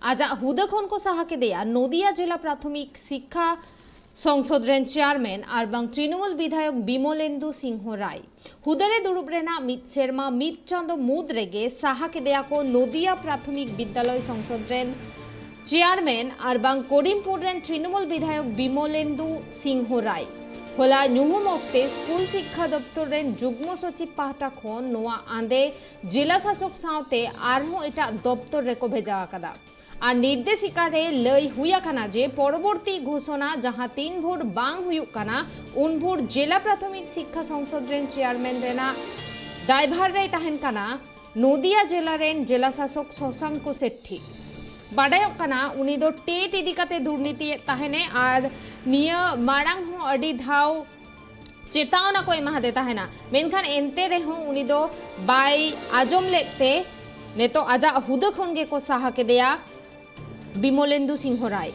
आज हुदा खन को साहा के दिया नदिया जिला प्राथमिक शिक्षा संसद रेन चेयरमैन और तृणमूल विधायक बिमलेंदु सिंह राय हुदारे दुरुब रेना मित सेरमा मित चांदो मुद रेगे साहा के दिया को नदिया प्राथमिक विद्यालय संसद रेन चेयरमैन और करीमपुर रेन तृणमूल विधायक बिमलेंदु सिंह राय होला ᱧᱩᱦᱩᱢ ᱚᱠᱛᱮ स्कूल शिक्षा दफ्तर रेन जुग्म सचिव पाहटा खन नोआ आंदे जिला शासक सावते आरहों एटा दफ्तर रेको भेजा आकादा और निर्देशिका रे लई हुया काना जे परवर्ती घोषणा जहां 3 भोर बांग हुयुक काना उन भोर जिला प्राथमिक शिक्षा संसद रेन चेयरमैन रेना दायभार रे ताहेन काना नदिया जिला रेन जिला शासक शशांक सेट्ठी बाडायोक काना उनी दो टेट इदिकाते दुर्नीति ताहेने और निया मारांग हो अडी धाव चेतावना को एमादे ताहेना मेनखान एनते रेहों उनी दो बाय आजम लेते ने तो आजा हुदा खन गे को साहा के दिया बिमलेंदु सिंह राय।